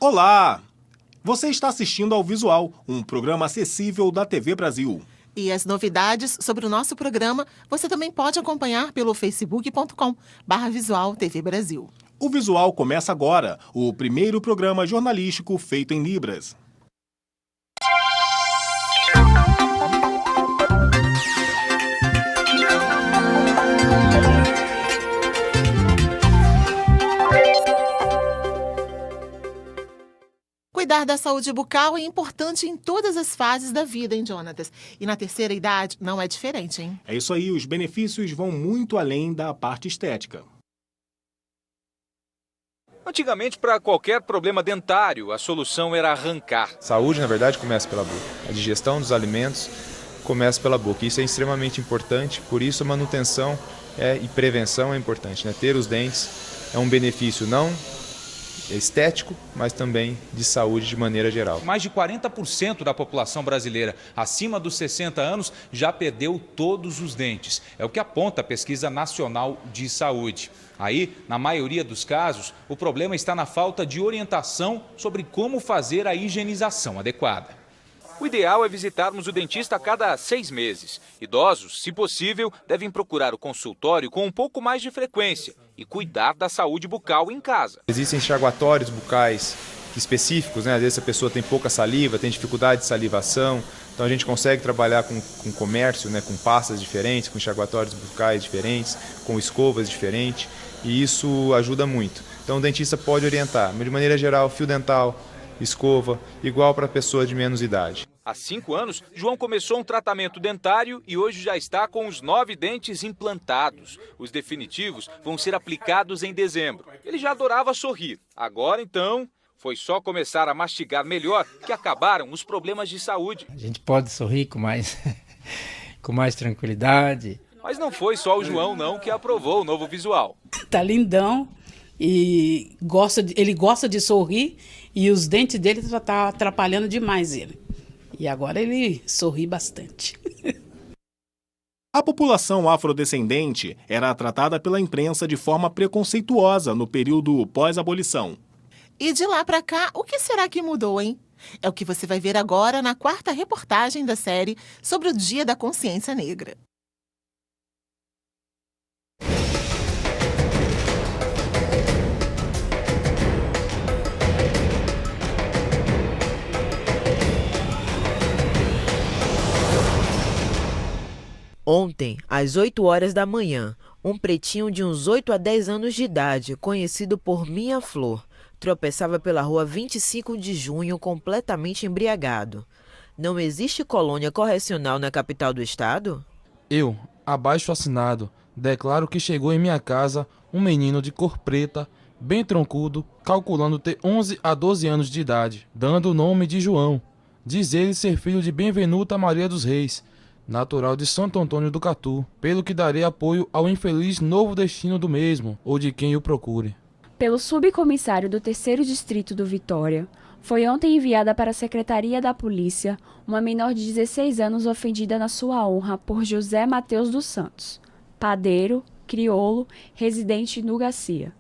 Olá! Você está assistindo ao Visual, um programa acessível da TV Brasil. E as novidades sobre o nosso programa você também pode acompanhar pelo facebook.com/Visual TV Brasil. O Visual começa agora, o primeiro programa jornalístico feito em Libras. Cuidar da saúde bucal é importante em todas as fases da vida, hein, Jonatas? E na terceira idade não é diferente, hein? É isso aí, os benefícios vão muito além da parte estética. Antigamente, para qualquer problema dentário, a solução era arrancar. Saúde, na verdade, começa pela boca. A digestão dos alimentos começa pela boca. Isso é extremamente importante, por isso a manutenção e prevenção é importante, né? Ter os dentes é um benefício não estético, mas também de saúde de maneira geral. Mais de 40% da população brasileira acima dos 60 anos já perdeu todos os dentes. É o que aponta a Pesquisa Nacional de Saúde. Aí, na maioria dos casos, o problema está na falta de orientação sobre como fazer a higienização adequada. O ideal é visitarmos o dentista a cada 6 meses. Idosos, se possível, devem procurar o consultório com um pouco mais de frequência e cuidar da saúde bucal em casa. Existem enxaguatórios bucais específicos, né? Às vezes a pessoa tem pouca saliva, tem dificuldade de salivação, então a gente consegue trabalhar com comércio, né? Com pastas diferentes, com enxaguatórios bucais diferentes, com escovas diferentes, e isso ajuda muito. Então o dentista pode orientar, mas de maneira geral, fio dental, escova, igual para pessoa de menos idade. Há 5 anos, João começou um tratamento dentário e hoje já está com os 9 dentes implantados. Os definitivos vão ser aplicados em dezembro. Ele já adorava sorrir. Agora, então, foi só começar a mastigar melhor que acabaram os problemas de saúde. A gente pode sorrir com mais tranquilidade. Mas não foi só o João, não, que aprovou o novo visual. Tá lindão e ele gosta de sorrir e os dentes dele tá atrapalhando demais ele. E agora ele sorri bastante. A população afrodescendente era tratada pela imprensa de forma preconceituosa no período pós-abolição. E de lá pra cá, o que será que mudou, hein? É o que você vai ver agora na 4ª reportagem da série sobre o Dia da Consciência Negra. Ontem, às 8 horas da manhã, um pretinho de uns 8 a 10 anos de idade, conhecido por Minha Flor, tropeçava pela rua 25 de junho completamente embriagado. Não existe colônia correcional na capital do estado? Eu, abaixo assinado, declaro que chegou em minha casa um menino de cor preta, bem troncudo, calculando ter 11 a 12 anos de idade, dando o nome de João. Diz ele ser filho de Benvenuta Maria dos Reis, natural de Santo Antônio do Catu, pelo que darei apoio ao infeliz novo destino do mesmo, ou de quem o procure. Pelo subcomissário do 3º Distrito do Vitória, foi ontem enviada para a Secretaria da Polícia uma menor de 16 anos ofendida na sua honra por José Mateus dos Santos, padeiro, crioulo, residente no Garcia.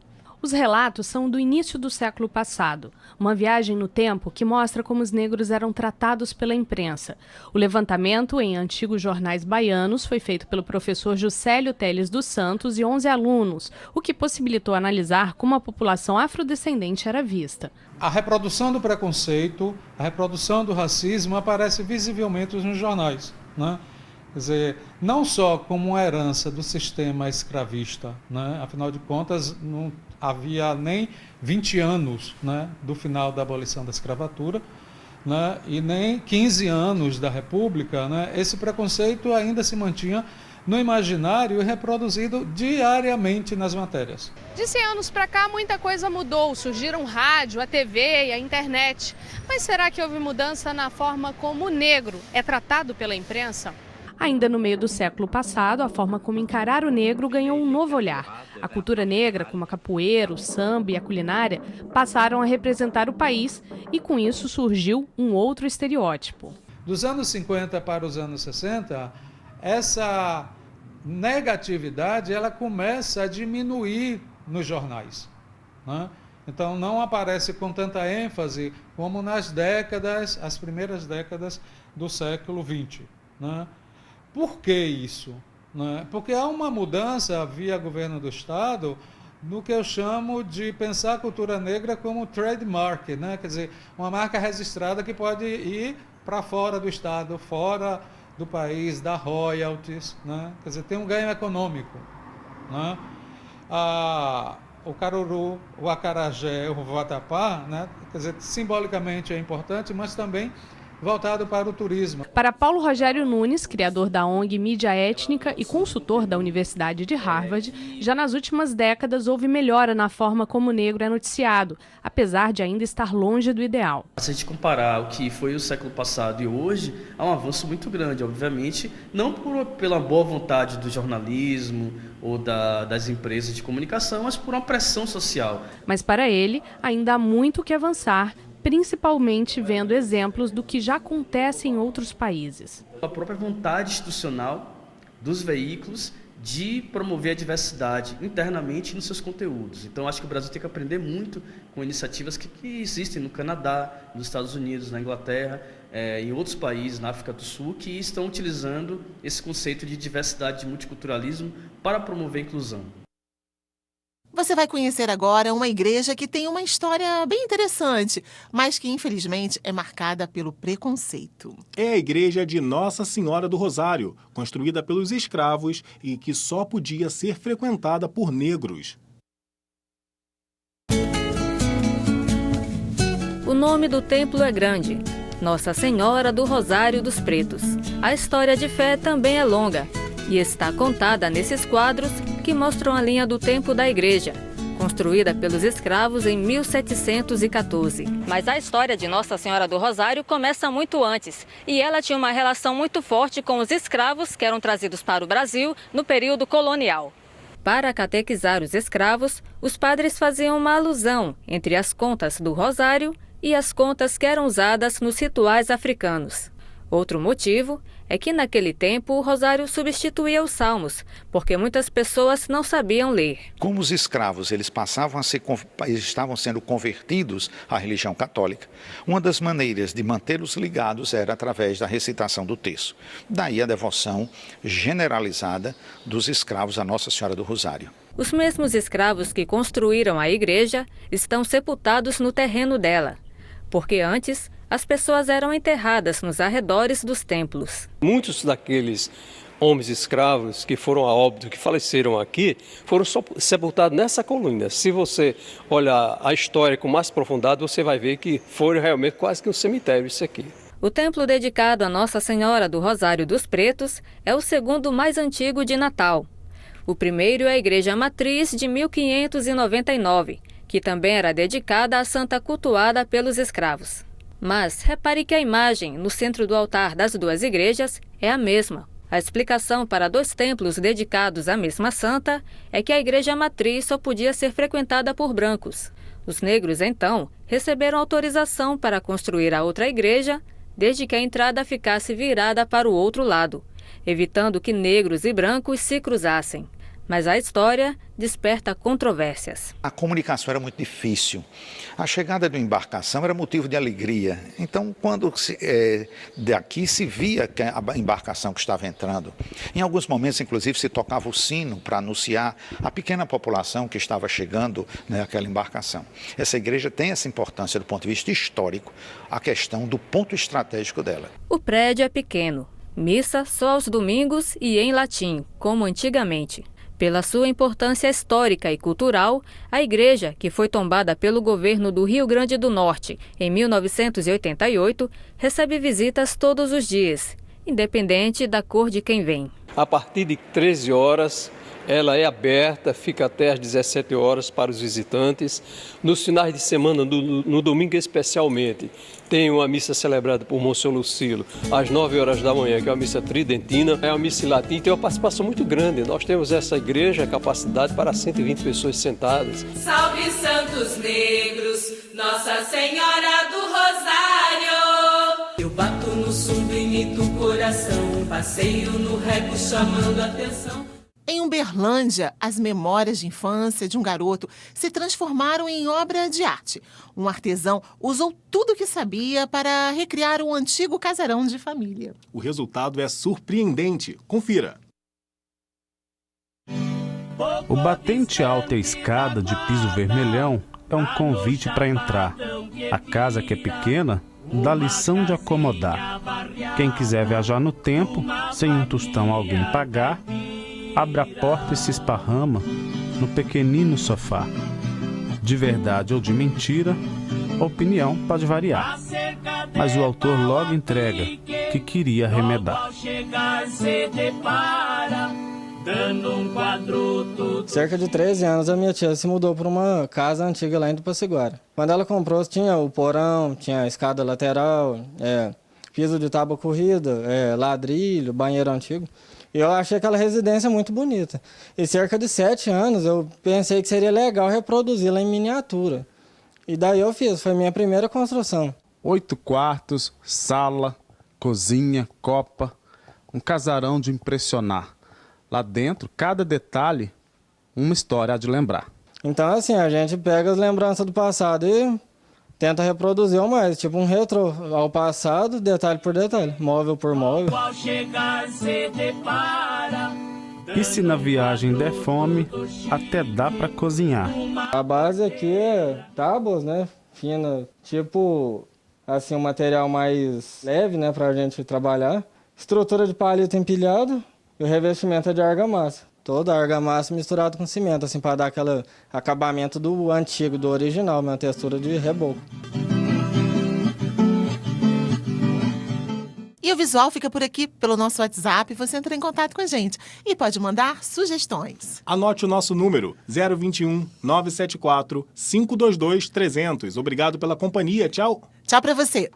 Os relatos são do início do século passado, uma viagem no tempo que mostra como os negros eram tratados pela imprensa. O levantamento em antigos jornais baianos foi feito pelo professor Juscelio Teles dos Santos e 11 alunos, o que possibilitou analisar como a população afrodescendente era vista. A reprodução do preconceito, a reprodução do racismo aparece visivelmente nos jornais, né? Quer dizer, não só como uma herança do sistema escravista, né? Afinal de contas, não havia nem 20 anos, né, do final da abolição da escravatura, né, e nem 15 anos da República, né, esse preconceito ainda se mantinha no imaginário e reproduzido diariamente nas matérias. De 100 anos para cá, muita coisa mudou. Surgiram rádio, a TV e a internet. Mas será que houve mudança na forma como o negro é tratado pela imprensa? Ainda no meio do século passado, a forma como encarar o negro ganhou um novo olhar. A cultura negra, como a capoeira, o samba e a culinária, passaram a representar o país e com isso surgiu um outro estereótipo. Dos anos 50 para os anos 60, essa negatividade ela começa a diminuir nos jornais, né? Então não aparece com tanta ênfase como as primeiras décadas do século XX. Né? Por que isso? Né? Porque há uma mudança via governo do Estado no que eu chamo de pensar a cultura negra como trademark, né? Quer dizer, uma marca registrada que pode ir para fora do Estado, fora do país, dar royalties, né? Quer dizer, tem um ganho econômico. Né? O caruru, o acarajé, o vatapá, né? Quer dizer, simbolicamente é importante, mas também voltado para o turismo. Para Paulo Rogério Nunes, criador da ONG Mídia Étnica e consultor da Universidade de Harvard, já nas últimas décadas houve melhora na forma como o negro é noticiado, apesar de ainda estar longe do ideal. Se a gente comparar o que foi o século passado e hoje, há um avanço muito grande, obviamente, não pela boa vontade do jornalismo ou das empresas de comunicação, mas por uma pressão social. Mas para ele, ainda há muito que avançar, principalmente vendo exemplos do que já acontece em outros países. A própria vontade institucional dos veículos de promover a diversidade internamente nos seus conteúdos. Então, acho que o Brasil tem que aprender muito com iniciativas que existem no Canadá, nos Estados Unidos, na Inglaterra, em outros países, na África do Sul, que estão utilizando esse conceito de diversidade, de multiculturalismo, para promover a inclusão. Você vai conhecer agora uma igreja que tem uma história bem interessante, mas que infelizmente é marcada pelo preconceito. É a igreja de Nossa Senhora do Rosário, construída pelos escravos e que só podia ser frequentada por negros. O nome do templo é grande, Nossa Senhora do Rosário dos Pretos. A história de fé também é longa e está contada nesses quadros que mostram a linha do tempo da igreja, construída pelos escravos em 1714. Mas a história de Nossa Senhora do Rosário começa muito antes, e ela tinha uma relação muito forte com os escravos que eram trazidos para o Brasil no período colonial. Para catequizar os escravos, os padres faziam uma alusão entre as contas do Rosário e as contas que eram usadas nos rituais africanos. Outro motivo é que naquele tempo o rosário substituía os salmos, porque muitas pessoas não sabiam ler. Como os escravos eles estavam sendo convertidos à religião católica, uma das maneiras de mantê-los ligados era através da recitação do texto. Daí a devoção generalizada dos escravos à Nossa Senhora do Rosário. Os mesmos escravos que construíram a igreja estão sepultados no terreno dela, porque antes as pessoas eram enterradas nos arredores dos templos. Muitos daqueles homens escravos que foram a óbito, que faleceram aqui, foram sepultados nessa coluna. Se você olhar a história com mais profundidade, você vai ver que foi realmente quase que um cemitério isso aqui. O templo dedicado a Nossa Senhora do Rosário dos Pretos é o segundo mais antigo de Natal. O primeiro é a Igreja Matriz de 1599, que também era dedicada à santa cultuada pelos escravos. Mas repare que a imagem no centro do altar das duas igrejas é a mesma. A explicação para dois templos dedicados à mesma santa é que a igreja matriz só podia ser frequentada por brancos. Os negros, então, receberam autorização para construir a outra igreja, desde que a entrada ficasse virada para o outro lado, evitando que negros e brancos se cruzassem. Mas a história desperta controvérsias. A comunicação era muito difícil. A chegada de uma embarcação era motivo de alegria. Então, quando daqui se via a embarcação que estava entrando, em alguns momentos, inclusive, se tocava o sino para anunciar a pequena população que estava chegando naquela embarcação. Essa igreja tem essa importância do ponto de vista histórico, a questão do ponto estratégico dela. O prédio é pequeno. Missa só aos domingos e em latim, como antigamente. Pela sua importância histórica e cultural, a igreja, que foi tombada pelo governo do Rio Grande do Norte em 1988, recebe visitas todos os dias, independente da cor de quem vem. A partir de 13 horas, ela é aberta, fica até às 17 horas para os visitantes. Nos finais de semana, no domingo especialmente, tem uma missa celebrada por Monsenhor Lucilo às 9 horas da manhã, que é uma missa tridentina. É uma missa em latim, tem uma participação muito grande. Nós temos essa igreja, capacidade para 120 pessoas sentadas. Salve Santos Negros, Nossa Senhora do Rosário. Eu bato no sublime do coração, passeio no rego chamando a atenção. Em Uberlândia, as memórias de infância de um garoto se transformaram em obra de arte. Um artesão usou tudo o que sabia para recriar um antigo casarão de família. O resultado é surpreendente. Confira. O batente alto e a escada de piso vermelhão é um convite para entrar. A casa, que é pequena, dá lição de acomodar. Quem quiser viajar no tempo, sem um tostão alguém pagar, abre a porta e se esparrama no pequenino sofá. De verdade ou de mentira, a opinião pode variar. Mas o autor logo entrega que queria remedar. Cerca de 13 anos, a minha tia se mudou para uma casa antiga lá em Tupaciguara. Quando ela comprou, tinha o porão, tinha a escada lateral, piso de tábua corrida, ladrilho, banheiro antigo. E eu achei aquela residência muito bonita. E cerca de 7 anos, eu pensei que seria legal reproduzi-la em miniatura. E daí eu fiz, foi minha primeira construção. 8 quartos, sala, cozinha, copa, um casarão de impressionar. Lá dentro, cada detalhe, uma história há de lembrar. Então, assim, a gente pega as lembranças do passado e tenta reproduzir ao mais, tipo um retrô ao passado, detalhe por detalhe, móvel por móvel. E se na viagem der fome, até dá para cozinhar. A base aqui é tábuas, né, fina, tipo, assim, um material mais leve, né, pra gente trabalhar. Estrutura de palito empilhado. E o revestimento é de argamassa. Toda a argamassa misturada com cimento, assim, para dar aquele acabamento do antigo, do original, uma textura de reboco. E o visual fica por aqui pelo nosso WhatsApp. Você entra em contato com a gente e pode mandar sugestões. Anote o nosso número, 021 974 522 300. Obrigado pela companhia. Tchau. Tchau para você.